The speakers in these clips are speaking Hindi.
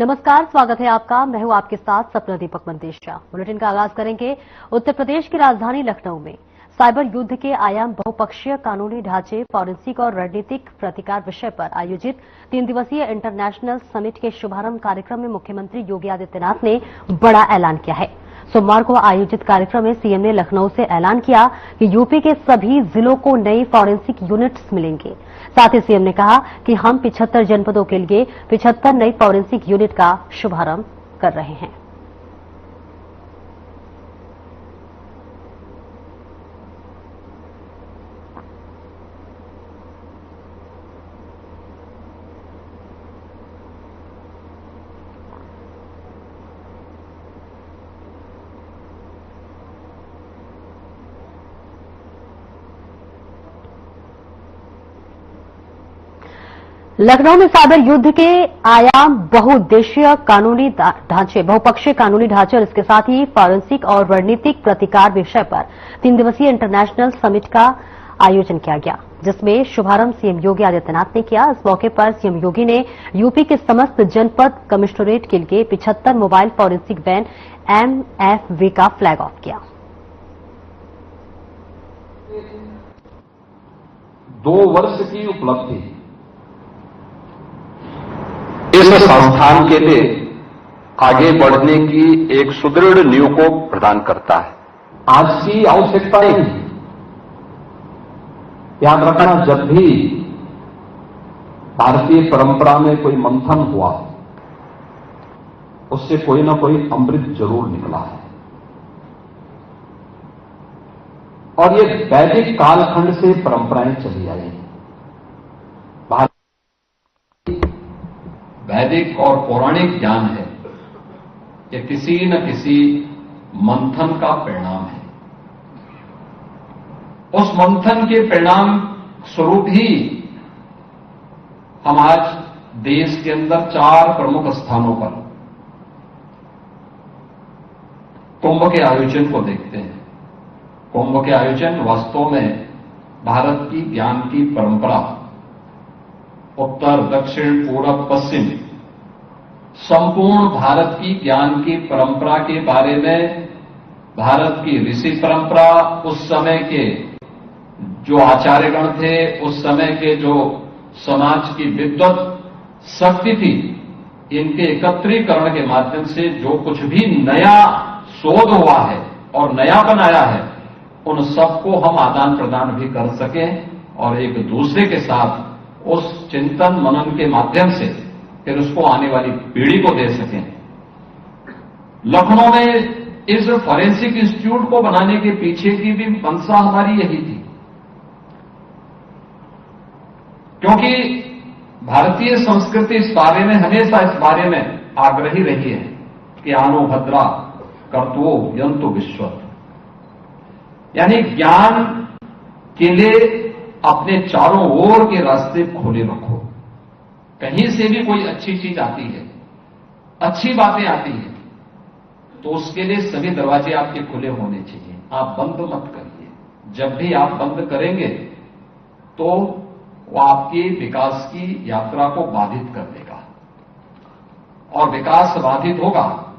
नमस्कार, स्वागत है आपका। मैं हूं आपके साथ सपना दीपक मंदेशा। बुलेटिन का आगाज करेंगे उत्तर प्रदेश की राजधानी लखनऊ में साइबर युद्ध के आयाम, बहुपक्षीय कानूनी ढांचे, फॉरेंसिक और रणनीतिक प्रतिकार विषय पर आयोजित 3 दिवसीय इंटरनेशनल समिट के शुभारंभ कार्यक्रम में मुख्यमंत्री योगी आदित्यनाथ ने बड़ा ऐलान किया है। सोमवार को आयोजित कार्यक्रम में सीएम ने लखनऊ से ऐलान किया कि यूपी के सभी जिलों को नई फॉरेंसिक यूनिट्स मिलेंगे। साथ ही सीएम ने कहा कि हम 75 जनपदों के लिए 75 नई फॉरेंसिक यूनिट का शुभारंभ कर रहे हैं। लखनऊ में साइबर युद्ध के आयाम, बहुउद्देशीय कानूनी ढांचे, बहुपक्षीय कानूनी ढांचे और इसके साथ ही फॉरेंसिक और रणनीतिक प्रतिकार विषय पर 3 दिवसीय इंटरनेशनल समिट का आयोजन किया गया, जिसमें शुभारंभ सीएम योगी आदित्यनाथ ने किया। इस मौके पर सीएम योगी ने यूपी के समस्त जनपद कमिश्नरेट के लिए 75 मोबाइल फॉरेंसिक वैन MFV का फ्लैग ऑफ किया। 2 वर्ष की उपलब्धि इस संस्थान के लिए आगे बढ़ने की एक सुदृढ़ नींव को प्रदान करता है। आज की आवश्यकता नहीं, याद रखना, जब भी भारतीय परंपरा में कोई मंथन हुआ उससे कोई ना कोई अमृत जरूर निकला है। और ये वैदिक कालखंड से परंपराएं चली आई हैं। वैदिक और पौराणिक ज्ञान है, ये किसी न किसी मंथन का परिणाम है। उस मंथन के परिणाम स्वरूप ही हम आज देश के अंदर 4 प्रमुख स्थानों पर कुंभ के आयोजन को देखते हैं। कुंभ के आयोजन वास्तव में भारत की ज्ञान की परंपरा, उत्तर, दक्षिण, पूरब, पश्चिम, संपूर्ण भारत की ज्ञान की परंपरा के बारे में, भारत की ऋषि परंपरा, उस समय के जो आचार्यगण थे, उस समय के जो समाज की विद्वत शक्ति थी, इनके एकत्रीकरण के माध्यम से जो कुछ भी नया शोध हुआ है और नया बनाया है, उन सबको हम आदान प्रदान भी कर सकें और एक दूसरे के साथ उस चिंतन मनन के माध्यम से फिर उसको आने वाली पीढ़ी को दे सकें। लखनऊ में इस फॉरेंसिक इंस्टीट्यूट को बनाने के पीछे की भी मंशा हमारी यही थी, क्योंकि भारतीय संस्कृति इस बारे में, हमेशा इस बारे में आग्रही रही है कि आनो भद्रा कर्तवो यंतु विश्वत, यानी ज्ञान के लिए अपने चारों ओर के रास्ते खोले रखो। कहीं से भी कोई अच्छी चीज आती है, अच्छी बातें आती हैं, तो उसके लिए सभी दरवाजे आपके खुले होने चाहिए। आप बंद मत करिए। जब भी आप बंद करेंगे तो वो आपकी विकास की यात्रा को बाधित कर देगा, और विकास बाधित होगा,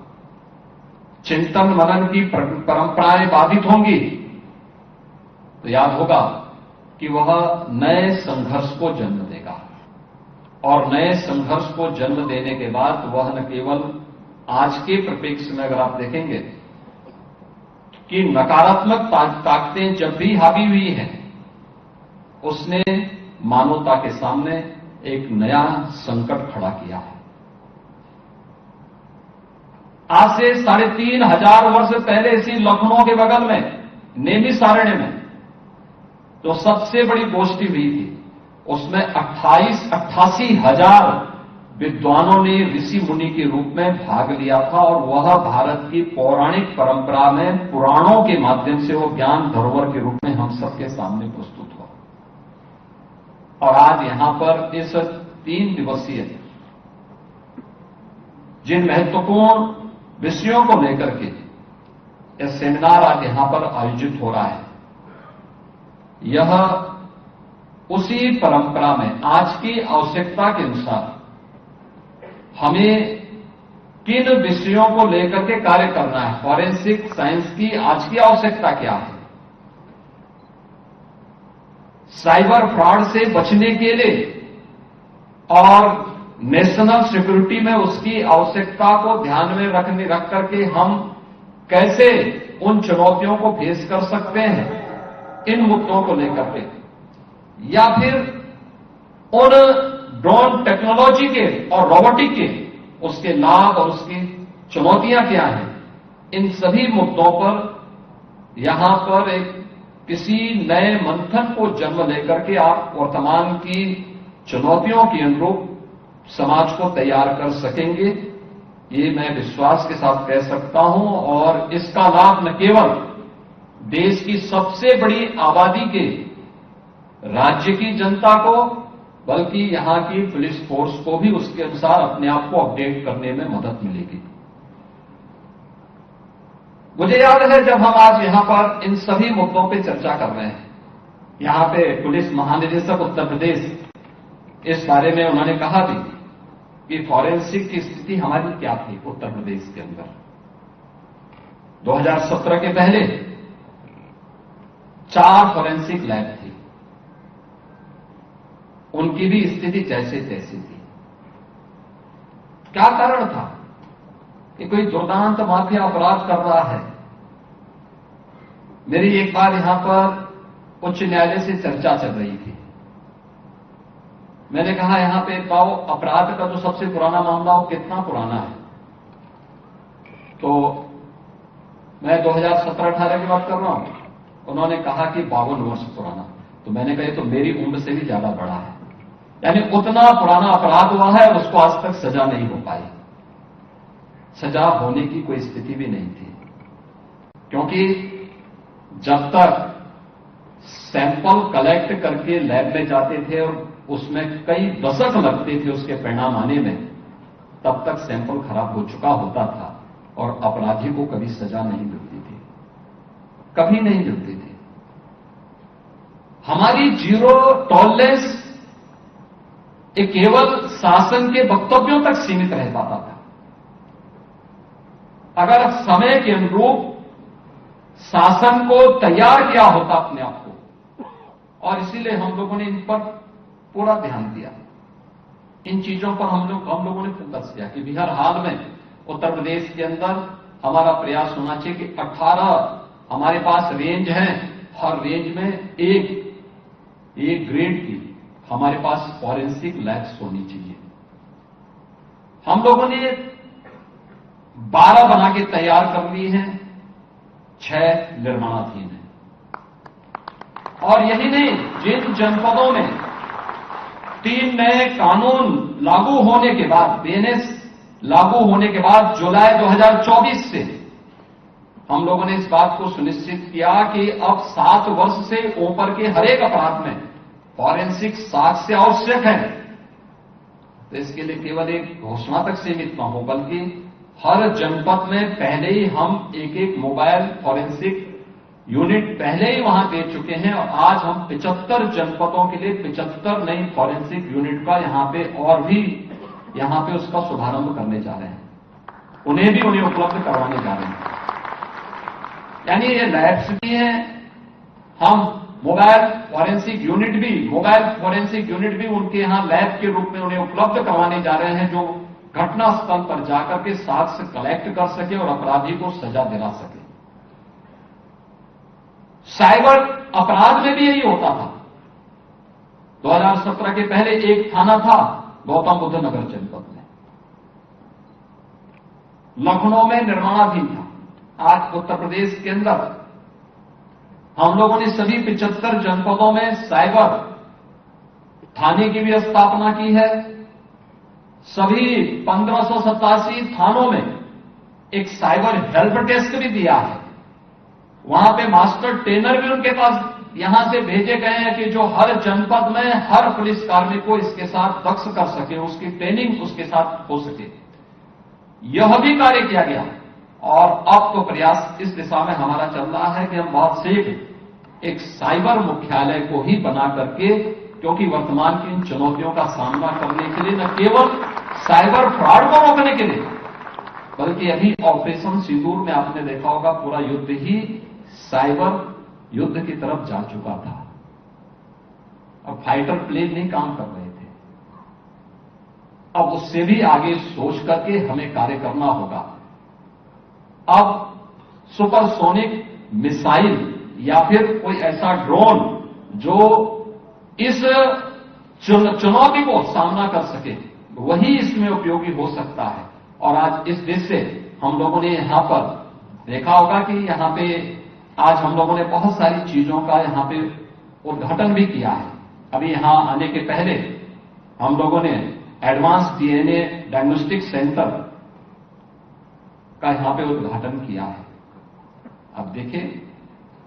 चिंतन मनन की परंपराएं बाधित होंगी, तो याद होगा कि वह नए संघर्ष को जन्म देगा। और नए संघर्ष को जन्म देने के बाद वह न केवल आज के परिप्रेक्ष्य में अगर आप देखेंगे कि नकारात्मक ताकतें जब भी हावी हुई हैं, उसने मानवता के सामने एक नया संकट खड़ा किया है। आज से 3,500 वर्ष पहले इसी लखनऊ के बगल में नेमिषारण्य में जो सबसे बड़ी गोष्ठी हुई थी, उसमें 88,000 विद्वानों ने ऋषि मुनि के रूप में भाग लिया था, और वह भारत की पौराणिक परंपरा में पुराणों के माध्यम से वो ज्ञान धरोहर के रूप में हम सबके सामने प्रस्तुत हुआ। और आज यहां पर इस 3 दिवसीय जिन महत्वपूर्ण विषयों को लेकर के यह सेमिनार आज यहां पर आयोजित हो रहा है, यह उसी परंपरा में आज की आवश्यकता के अनुसार हमें किन विषयों को लेकर के कार्य करना है, फॉरेंसिक साइंस की आज की आवश्यकता क्या है, साइबर फ्रॉड से बचने के लिए और नेशनल सिक्योरिटी में उसकी आवश्यकता को ध्यान में रख करके हम कैसे उन चुनौतियों को फेस कर सकते हैं, इन मुद्दों को लेकर के, या फिर उन ड्रोन टेक्नोलॉजी के और रोबोटिक के उसके लाभ और उसकी चुनौतियां क्या हैं, इन सभी मुद्दों पर यहां पर एक किसी नए मंथन को जन्म लेकर के आप वर्तमान की चुनौतियों के अनुरूप समाज को तैयार कर सकेंगे, ये मैं विश्वास के साथ कह सकता हूं। और इसका लाभ न केवल देश की सबसे बड़ी आबादी के राज्य की जनता को, बल्कि यहां की पुलिस फोर्स को भी उसके अनुसार अपने आप को अपडेट करने में मदद मिलेगी। मुझे याद है जब हम आज यहां पर इन सभी मुद्दों पे चर्चा कर रहे हैं, यहां पे पुलिस महानिदेशक उत्तर प्रदेश इस बारे में उन्होंने कहा भी कि फॉरेंसिक की स्थिति हमारी क्या थी उत्तर प्रदेश के अंदर। 2017 के पहले 4 फॉरेंसिक लैब थी, उनकी भी स्थिति जैसे तैसी थी। क्या कारण था कि कोई दुर्दांत माफिया अपराध कर रहा है। मेरी एक बार यहां पर उच्च न्यायालय से चर्चा चल रही थी। मैंने कहा यहां पे पाओ अपराध का जो सबसे पुराना मामला हो कितना पुराना है, तो मैं 2017-18 की बात कर रहा हूं। उन्होंने कहा कि 52 वर्ष पुराना। तो मैंने कहा तो मेरी उम्र से भी ज्यादा बड़ा है, यानी उतना पुराना अपराध हुआ है, उसको आज तक सजा नहीं हो पाई। सजा होने की कोई स्थिति भी नहीं थी, क्योंकि जब तक सैंपल कलेक्ट करके लैब में जाते थे और उसमें कई दशक लगते थे उसके परिणाम आने में, तब तक सैंपल खराब हो चुका होता था और अपराधी को कभी सजा नहीं मिलती थी, कभी नहीं मिलती थी। हमारी जीरो टॉलरेंस ये केवल शासन के वक्तव्यों तक सीमित रह पाता था। अगर समय के अनुरूप शासन को तैयार किया होता अपने आप को, और इसीलिए हम लोगों ने इन पर पूरा ध्यान दिया, इन चीजों पर हम लोगों ने फोकस किया कि हर हाल में उत्तर प्रदेश के अंदर हमारा प्रयास होना चाहिए कि 18 हमारे पास रेंज हैं, हर रेंज में एक ग्रेड की हमारे पास फॉरेंसिक लैब्स होनी चाहिए। हम लोगों ने 12 बना के तैयार कर ली हैं, 6 निर्माणाधीन हैं। और यही नहीं, जिन जनपदों में 3 नए कानून लागू होने के बाद, बीएनएस लागू होने के बाद जुलाई 2024 से हम लोगों ने इस बात को सुनिश्चित किया कि अब 7 वर्ष से ऊपर के हर एक अपराध में फॉरेंसिक साक्ष्य आवश्यक है। तो इसके लिए केवल एक घोषणा तक सीमित न हो, बल्कि हर जनपद में पहले ही हम एक मोबाइल फॉरेंसिक यूनिट पहले ही वहां दे चुके हैं, और आज हम 75 जनपदों के लिए 75 नई फॉरेंसिक यूनिट का यहां पे और भी यहां पे उसका शुभारंभ करने जा रहे हैं, उन्हें उपलब्ध करवाने जा रहे हैं। यानी ये लैब्स भी हैं, हम मोबाइल फॉरेंसिक यूनिट भी उनके यहां लैब के रूप में उन्हें उपलब्ध करवाने जा रहे हैं, जो घटना स्थल पर जाकर के साक्ष्य कलेक्ट कर सके और अपराधी को सजा दिला सके। साइबर अपराध में भी यही होता था। 2017 के पहले एक थाना था गौतम बुद्ध नगर जनपद में, लखनऊ में निर्माणाधीन था। आज उत्तर प्रदेश के अंदर हम लोगों ने सभी 75 जनपदों में साइबर थाने की भी स्थापना की है। सभी 1587 थानों में एक साइबर हेल्प डेस्क भी दिया है। वहां पे मास्टर ट्रेनर भी उनके पास यहां से भेजे गए हैं कि जो हर जनपद में हर पुलिस कार्मिक को इसके साथ दक्ष कर सके, उसकी ट्रेनिंग उसके साथ हो सके। यह भी कार्य किया गया, और अब तो प्रयास इस दिशा में हमारा चल रहा है कि हम बहुत शीघ्र एक साइबर मुख्यालय को ही बना करके, क्योंकि वर्तमान की इन चुनौतियों का सामना करने के लिए न केवल साइबर फ्रॉड को रोकने के लिए, बल्कि अभी ऑपरेशन सिंदूर में आपने देखा होगा पूरा युद्ध ही साइबर युद्ध की तरफ जा चुका था। अब फाइटर प्लेन नहीं काम कर रहे थे। अब उससे भी आगे सोच करके हमें कार्य करना होगा। अब सुपरसोनिक मिसाइल या फिर कोई ऐसा ड्रोन जो इस चुनौती को सामना कर सके, वही इसमें उपयोगी हो सकता है। और आज इस देश से हम लोगों ने यहां पर देखा होगा कि यहां पे आज हम लोगों ने बहुत सारी चीजों का यहां पे उद्घाटन भी किया है। अभी यहां आने के पहले हम लोगों ने एडवांस डीएनए डायग्नोस्टिक सेंटर का यहां पे उद्घाटन किया है। अब देखिए,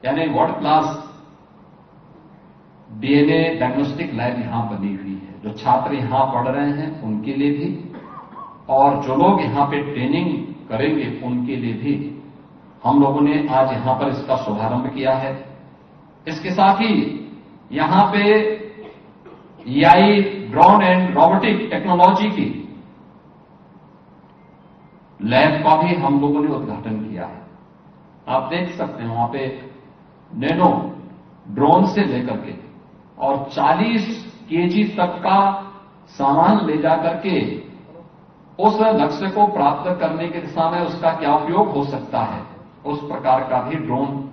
यानी world class DNA diagnostic lab यहां बनी हुई है। जो छात्र यहां पढ़ रहे हैं उनके लिए भी, और जो लोग यहां पे ट्रेनिंग करेंगे उनके लिए भी हम लोगों ने आज यहां पर इसका शुभारंभ किया है। इसके साथ ही यहां पे AI, drone and robotic technology की लैब का भी हम लोगों ने उद्घाटन किया है। आप देख सकते हैं वहां पे नैनो ड्रोन से लेकर के और 40 केजी तक का सामान ले जाकर के उस लक्ष्य को प्राप्त करने की दिशा में उसका क्या उपयोग हो सकता है, उस प्रकार का भी ड्रोन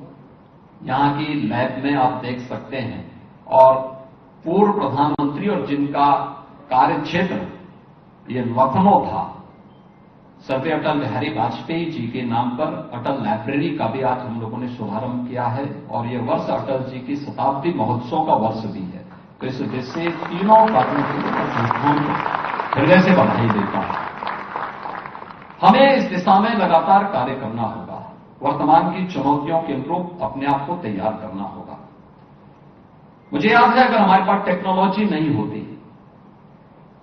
यहां की लैब में आप देख सकते हैं। और पूर्व प्रधानमंत्री और जिनका कार्य क्षेत्र ये लखनऊ था, सर्वे अटल बिहारी वाजपेयी जी के नाम पर अटल लाइब्रेरी का भी आज हम लोगों ने शुभारंभ किया है। और ये वर्ष अटल जी की शताब्दी महोत्सव का वर्ष भी है। तो इस उद्देश्य से तीनों संस्थान को हृदय से बधाई देता हूं। हमें इस दिशा में लगातार कार्य करना होगा। वर्तमान की चुनौतियों के अनुरूप अपने आप को तैयार करना होगा। मुझे याद है, अगर हमारे पास टेक्नोलॉजी नहीं होती,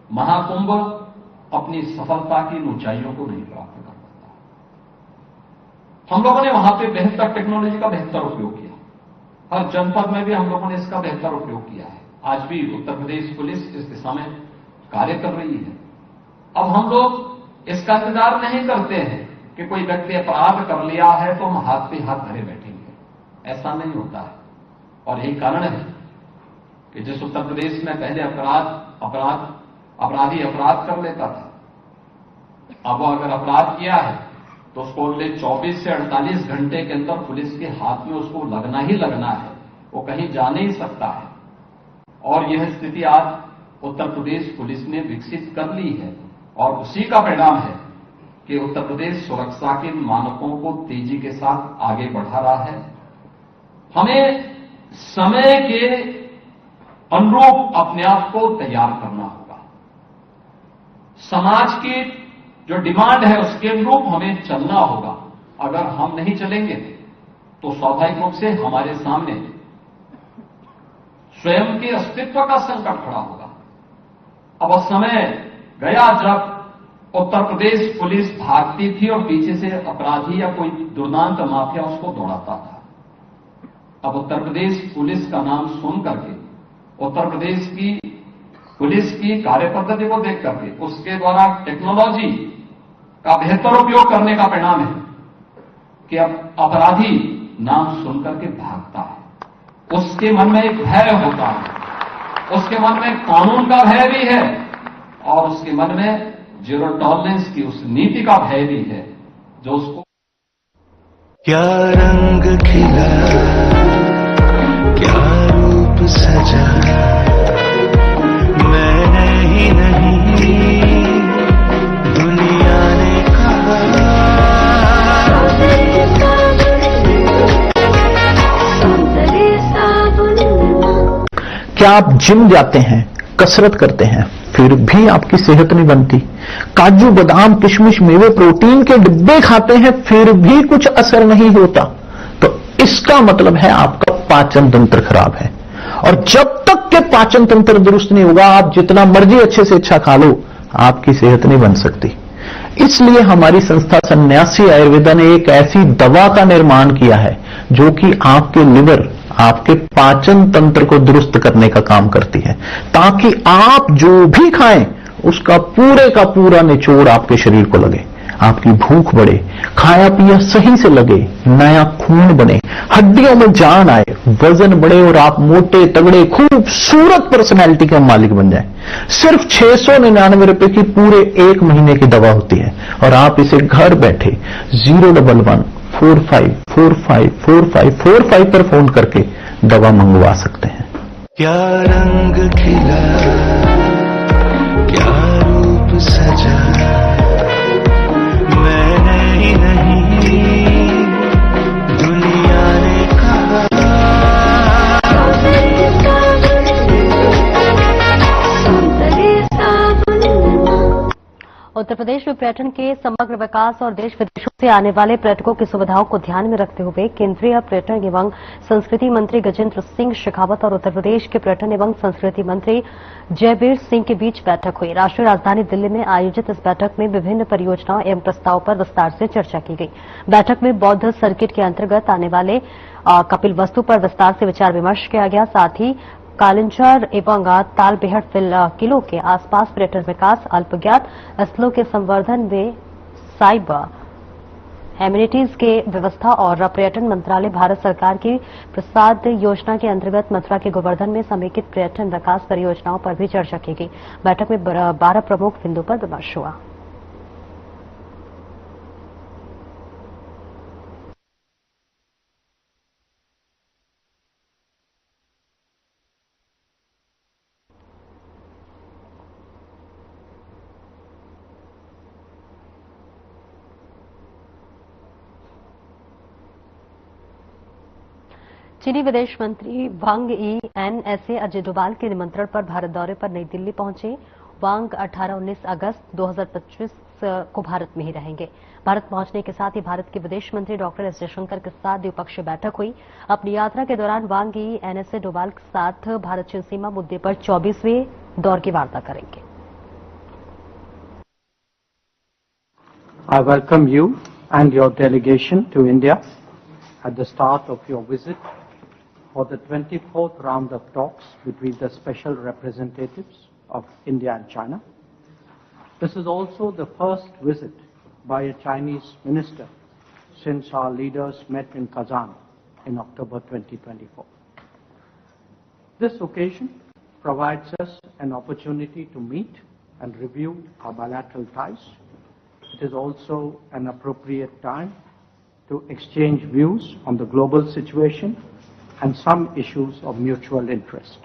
महाकुंभ अपनी सफलता की ऊंचाइयों को नहीं प्राप्त कर पाता। हम लोगों ने वहां पे बेहतर टेक्नोलॉजी का बेहतर उपयोग किया। हर जनपद में भी हम लोगों ने इसका बेहतर उपयोग किया है। आज भी उत्तर प्रदेश पुलिस इस दिशा में कार्य कर रही है। अब हम लोग इसका इंतजार नहीं करते हैं कि कोई व्यक्ति अपराध कर लिया है तो हम हाथ पे हाथ धरे बैठेंगे। ऐसा नहीं होता है। और यही कारण है कि जिस उत्तर प्रदेश में पहले अपराधी अपराध कर लेता था, अब वो अगर अपराध किया है तो उसको अगले 24 से 48 घंटे के अंदर पुलिस के हाथ में उसको लगना ही लगना है। वो कहीं जा नहीं सकता है। और यह स्थिति आज उत्तर प्रदेश पुलिस ने विकसित कर ली है। और उसी का परिणाम है कि उत्तर प्रदेश सुरक्षा के मानकों को तेजी के साथ आगे बढ़ा रहा है। हमें समय के अनुरूप अपने आप को तैयार करना होगा। समाज की जो डिमांड है उसके अनुरूप हमें चलना होगा। अगर हम नहीं चलेंगे तो स्वाभाविक रूप से हमारे सामने स्वयं के अस्तित्व का संकट खड़ा होगा। अब समय गया जब उत्तर प्रदेश पुलिस भागती थी और पीछे से अपराधी या कोई दुर्दांत माफिया उसको दौड़ाता था। अब उत्तर प्रदेश पुलिस का नाम सुन करके, उत्तर प्रदेश की पुलिस की कार्य पद्धति को देख करके, उसके द्वारा टेक्नोलॉजी का बेहतर उपयोग करने का परिणाम है कि अब अपराधी नाम सुनकर के भागता है। उसके मन में एक भय होता है। उसके मन में कानून का भय भी है और उसके मन में जीरो टॉलरेंस की उस नीति का भय भी है जो उसको क्या रंग खिला, क्या रूप सजा, मैंने ही नहीं दुनिया ने कहा। क्या आप जिम जाते हैं, कसरत करते हैं, फिर भी आपकी सेहत नहीं बनती? काजू बादाम किशमिश मेवे प्रोटीन के डिब्बे खाते हैं फिर भी कुछ असर नहीं होता, तो इसका मतलब है आपका पाचन तंत्र खराब है। और जब तक के पाचन तंत्र दुरुस्त नहीं होगा, आप जितना मर्जी अच्छे से अच्छा खा लो, आपकी सेहत नहीं बन सकती। इसलिए हमारी संस्था सन्यासी आयुर्वेदा ने एक ऐसी दवा का निर्माण किया है जो कि आपके लिवर, आपके पाचन तंत्र को दुरुस्त करने का काम करती है, ताकि आप जो भी खाएं उसका पूरे का पूरा निचोड़ आपके शरीर को लगे, आपकी भूख बढ़े, खाया पिया सही से लगे, नया खून बने, हड्डियों में जान आए, वजन बढ़े और आप मोटे तगड़े खूबसूरत पर्सनैलिटी के मालिक बन जाए। सिर्फ 699 रुपए की पूरे 1 महीने की दवा होती है और आप इसे घर बैठे 01145454545 पर फोन करके दवा मंगवा सकते हैं। क्या रंग खिला, क्या रूप सजा, मैंने ही नहीं दुनिया ने कहा। उत्तर प्रदेश में पर्यटन के समग्र विकास और देश विदेशों से आने वाले पर्यटकों की सुविधाओं को ध्यान में रखते हुए केंद्रीय पर्यटन एवं संस्कृति मंत्री गजेंद्र सिंह शेखावत और उत्तर प्रदेश के पर्यटन एवं संस्कृति मंत्री जयवीर सिंह के बीच बैठक हुई। राष्ट्रीय राजधानी दिल्ली में आयोजित इस बैठक में विभिन्न परियोजनाओं एवं प्रस्तावों पर विस्तार से चर्चा की गई। बैठक में बौद्ध सर्किट के अंतर्गत आने वाले कपिल वस्तु पर विस्तार से विचार विमर्श किया गया। साथ ही कालिंजर एवं तालबेहट किलों के आसपास पर्यटन विकास, अल्पज्ञात स्थलों के संवर्धन में साइबर एमिनिटीज के व्यवस्था और पर्यटन मंत्रालय भारत सरकार की प्रसाद योजना के अंतर्गत मथुरा के गोवर्धन में समेकित पर्यटन विकास परियोजनाओं पर भी चर्चा की गई। बैठक में 12 प्रमुख बिंदुओं पर विमर्श हुआ। चीनी विदेश मंत्री वांग यी एनएसए अजय डोभाल के निमंत्रण पर भारत दौरे पर नई दिल्ली पहुंचे। वांग 18-19 अगस्त 2025 को भारत में ही रहेंगे। भारत पहुंचने के साथ ही भारत के विदेश मंत्री डॉक्टर एस जयशंकर के साथ द्विपक्षीय बैठक हुई। अपनी यात्रा के दौरान वांग यी एनएसए डोभाल के साथ भारत चीन सीमा मुद्दे पर 24वें दौर की वार्ता करेंगे। I welcome you and your delegation to India at the start of your visit for the 24th round of talks between the special representatives of India and China. This is also the first visit by a Chinese minister since our leaders met in Kazan in October 2024. This occasion provides us an opportunity to meet and review our bilateral ties. It is also an appropriate time to exchange views on the global situation and some issues of mutual interest.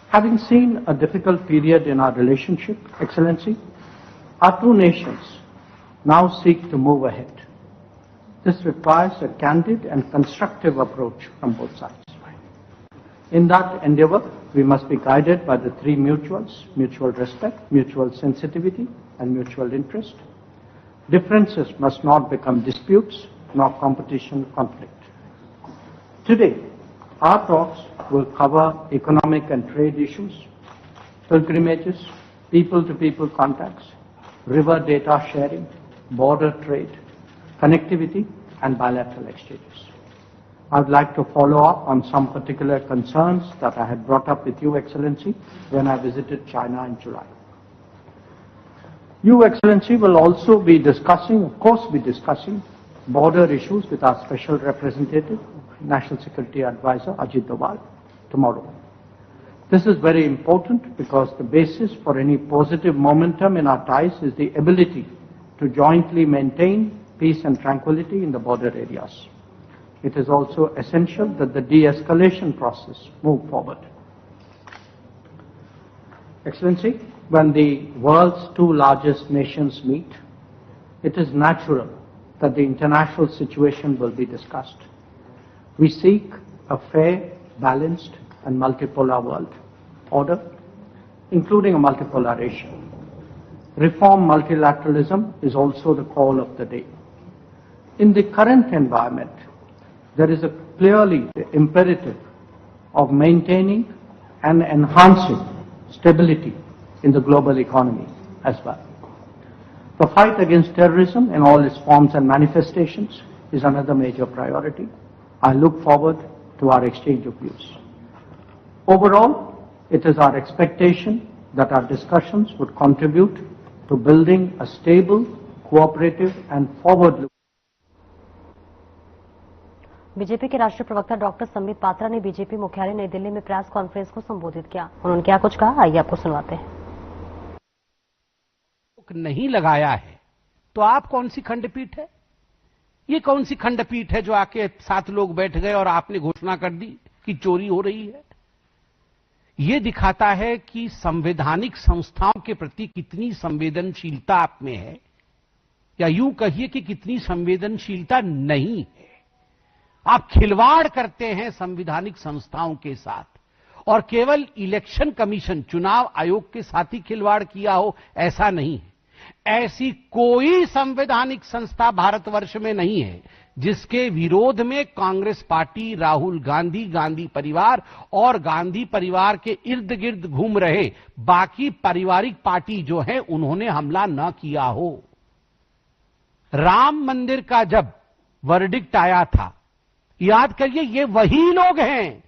Having seen a difficult period in our relationship, Excellency, our two nations now seek to move ahead. This requires a candid and constructive approach from both sides. In that endeavor, we must be guided by the three mutuals: mutual respect, mutual sensitivity, and mutual interest. Differences must not become disputes, nor competition conflict. Today, our talks will cover economic and trade issues, pilgrimages, people-to-people contacts, river data sharing, border trade, connectivity, and bilateral exchanges. I would like to follow up on some particular concerns that I had brought up with you, Excellency, when I visited China in July. You, Excellency, will also be discussing, of course, border issues with our Special Representative, National Security Advisor, Ajit Doval, tomorrow. This is very important because the basis for any positive momentum in our ties is the ability to jointly maintain peace and tranquility in the border areas. It is also essential that the de-escalation process move forward. Excellency, when the world's two largest nations meet, it is natural that the international situation will be discussed. We seek a fair, balanced, and multipolar world order, including a multipolar Asia. Reform multilateralism is also the call of the day. In the current environment, there is a clearly imperative of maintaining and enhancing stability in the global economy as well. The fight against terrorism in all its forms and manifestations is another major priority. I look forward to our exchange of views. Overall, it is our expectation that our discussions would contribute to building a stable, cooperative and forward-looking BJP के राष्ट्रीय प्रवक्ता डॉक्टर संबित पात्रा ने बीजेपी मुख्यालय नई दिल्ली में प्रेस कॉन्फ्रेंस को संबोधित किया। उन्होंने क्या कुछ कहा, आइए आपको सुनवाते हैं। नहीं लगाया है तो आप कौन सी खंडपीठ है? ये कौन सी खंडपीठ है जो आके 7 लोग बैठ गए और आपने घोषणा कर दी कि चोरी हो रही है? ये दिखाता है कि संवैधानिक संस्थाओं के प्रति कितनी संवेदनशीलता आप में है, या यूं कहिए कि कितनी संवेदनशीलता नहीं है। आप खिलवाड़ करते हैं संवैधानिक संस्थाओं के साथ, और केवल इलेक्शन कमीशन, चुनाव आयोग के साथ ही खिलवाड़ किया हो ऐसा नहीं है। ऐसी कोई संवैधानिक संस्था भारतवर्ष में नहीं है जिसके विरोध में कांग्रेस पार्टी, राहुल गांधी, गांधी परिवार और गांधी परिवार के इर्द गिर्द घूम रहे बाकी पारिवारिक पार्टी जो है उन्होंने हमला न किया हो। राम मंदिर का जब वर्डिक्ट आया था, याद करिए, ये वही लोग हैं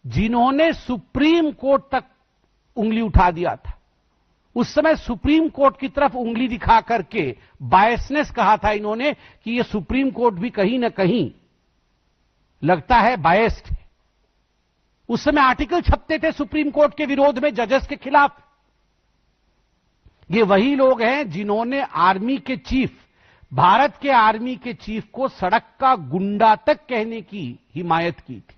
जिन्होंने सुप्रीम कोर्ट तक उंगली उठा दिया था। उस समय सुप्रीम कोर्ट की तरफ उंगली दिखा करके बायसनेस कहा था इन्होंने कि ये सुप्रीम कोर्ट भी कहीं ना कहीं लगता है बायस्ड है। उस समय आर्टिकल छपते थे सुप्रीम कोर्ट के विरोध में, जजेस के खिलाफ। ये वही लोग हैं जिन्होंने आर्मी के चीफ, भारत के आर्मी के चीफ को सड़क का गुंडा तक कहने की हिमायत की थी।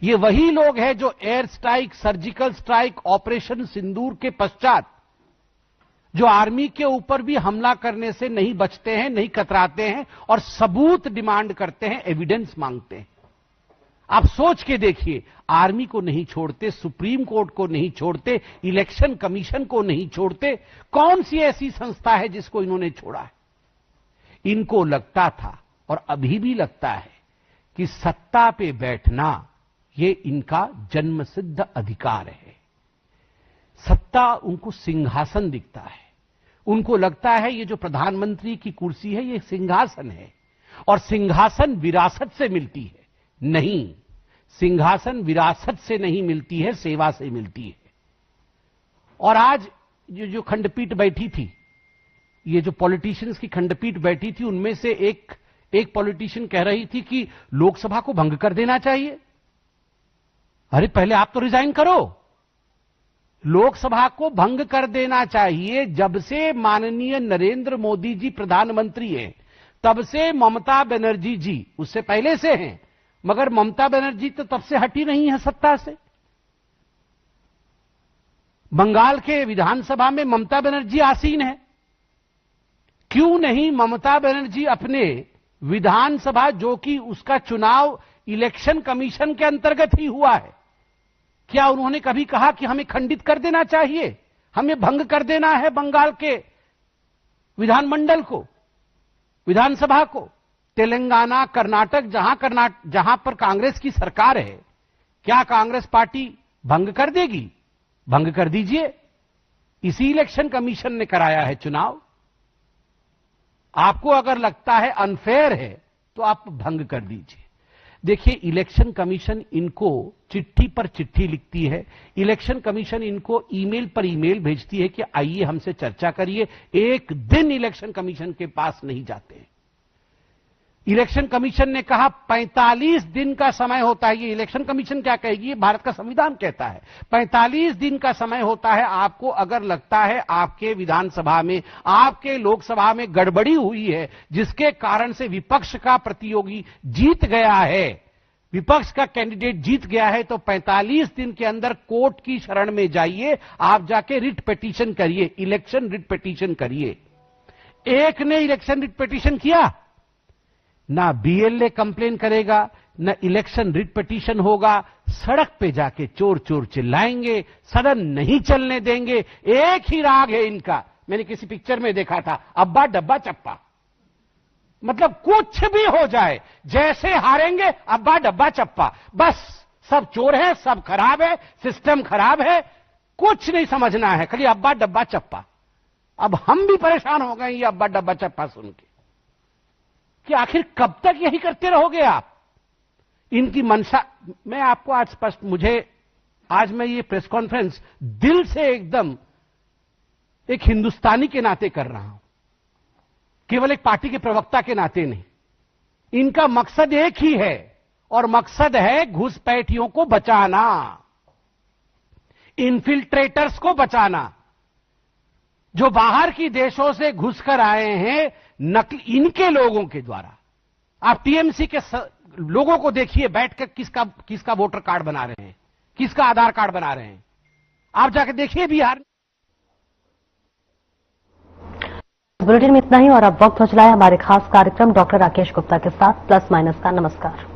ये वही लोग हैं जो air strike, surgical strike, operation Sindoor के पश्चात जो आर्मी के ऊपर भी हमला करने से नहीं बचते हैं, नहीं कतराते हैं और सबूत डिमांड करते हैं, एविडेंस मांगते हैं। आप सोच के देखिए, आर्मी को नहीं छोड़ते, सुप्रीम कोर्ट को नहीं छोड़ते, इलेक्शन कमीशन को नहीं छोड़ते, कौन सी ऐसी संस्था है जिसको इन्होंने छोड़ा है? इनको लगता था और अभी भी लगता है कि सत्ता पे बैठना ये इनका जन्मसिद्ध अधिकार है। सत्ता उनको सिंहासन दिखता है। उनको लगता है ये जो प्रधानमंत्री की कुर्सी है ये सिंहासन है, और सिंहासन विरासत से मिलती है। नहीं, सिंहासन विरासत से नहीं मिलती है, सेवा से मिलती है। और आज जो खंडपीठ बैठी थी, ये जो पॉलिटिशियंस की खंडपीठ बैठी थी, उनमें से एक पॉलिटिशियन कह रही थी कि लोकसभा को भंग कर देना चाहिए। अरे पहले आप तो रिजाइन करो। लोकसभा को भंग कर देना चाहिए। जब से माननीय नरेंद्र मोदी जी प्रधानमंत्री हैं, तब से ममता बनर्जी जी, उससे पहले से हैं, मगर ममता बनर्जी तो तब से हटी नहीं है सत्ता से। बंगाल के विधानसभा में ममता बनर्जी आसीन है। क्यों नहीं ममता बनर्जी अपने विधानसभा, जो कि उसका चुनाव इलेक्शन कमीशन के अंतर्गत ही हुआ है, क्या उन्होंने कभी कहा कि हमें खंडित कर देना चाहिए, हमें भंग कर देना है बंगाल के विधानमंडल को, विधानसभा को? तेलंगाना, कर्नाटक, जहां पर कांग्रेस की सरकार है, क्या कांग्रेस पार्टी भंग कर देगी? भंग कर दीजिए। इसी इलेक्शन कमीशन ने कराया है चुनाव। आपको अगर लगता है अनफेयर है तो आप भंग कर दीजिए। देखिए, इलेक्शन कमीशन इनको चिट्ठी पर चिट्ठी लिखती है, इलेक्शन कमीशन इनको ईमेल पर ईमेल भेजती है कि आइए हमसे चर्चा करिए। एक दिन इलेक्शन कमीशन के पास नहीं जाते। इलेक्शन कमीशन ने कहा 45 दिन का समय होता है। ये इलेक्शन कमीशन क्या कहेगी, ये भारत का संविधान कहता है 45 दिन का समय होता है। आपको अगर लगता है आपके विधानसभा में, आपके लोकसभा में गड़बड़ी हुई है, जिसके कारण से विपक्ष का प्रतियोगी जीत गया है, विपक्ष का कैंडिडेट जीत गया है, तो 45 दिन के अंदर कोर्ट की शरण में जाइए। आप जाके रिट पिटीशन करिए, इलेक्शन रिट पिटीशन करिए। एक ने इलेक्शन रिट पिटीशन किया, ना बीएलए कंप्लेन करेगा, ना इलेक्शन रिट पिटीशन होगा। सड़क पे जाके चोर चोर चिल्लाएंगे, सदन नहीं चलने देंगे। एक ही राग है इनका, मैंने किसी पिक्चर में देखा था, अब्बा डब्बा चप्पा। मतलब कुछ भी हो जाए, जैसे हारेंगे अब्बा डब्बा चप्पा, बस सब चोर है, सब खराब है, सिस्टम खराब है, कुछ नहीं समझना है, खाली अब्बा डब्बा चप्पा। अब हम भी परेशान हो गए ये अब्बा डब्बा चप्पा सुन के कि आखिर कब तक यही करते रहोगे आप? इनकी मंशा, मैं आपको आज स्पष्ट, मुझे आज मैं ये प्रेस कॉन्फ्रेंस दिल से एकदम एक हिंदुस्तानी के नाते कर रहा हूं, केवल एक पार्टी के प्रवक्ता के नाते नहीं। इनका मकसद एक ही है और मकसद है घुसपैठियों को बचाना, इन्फिल्ट्रेटर्स को बचाना, जो बाहर की देशों से घुसकर आए हैं नकली इनके लोगों के द्वारा। आप टीएमसी के लोगों को देखिए बैठकर किसका वोटर कार्ड बना रहे हैं, किसका आधार कार्ड बना रहे हैं। आप जाकर देखिए बिहार। बुलेटिन में इतना ही और अब वक्त हो चला है हमारे खास कार्यक्रम डॉक्टर राकेश गुप्ता के साथ प्लस माइनस का। नमस्कार।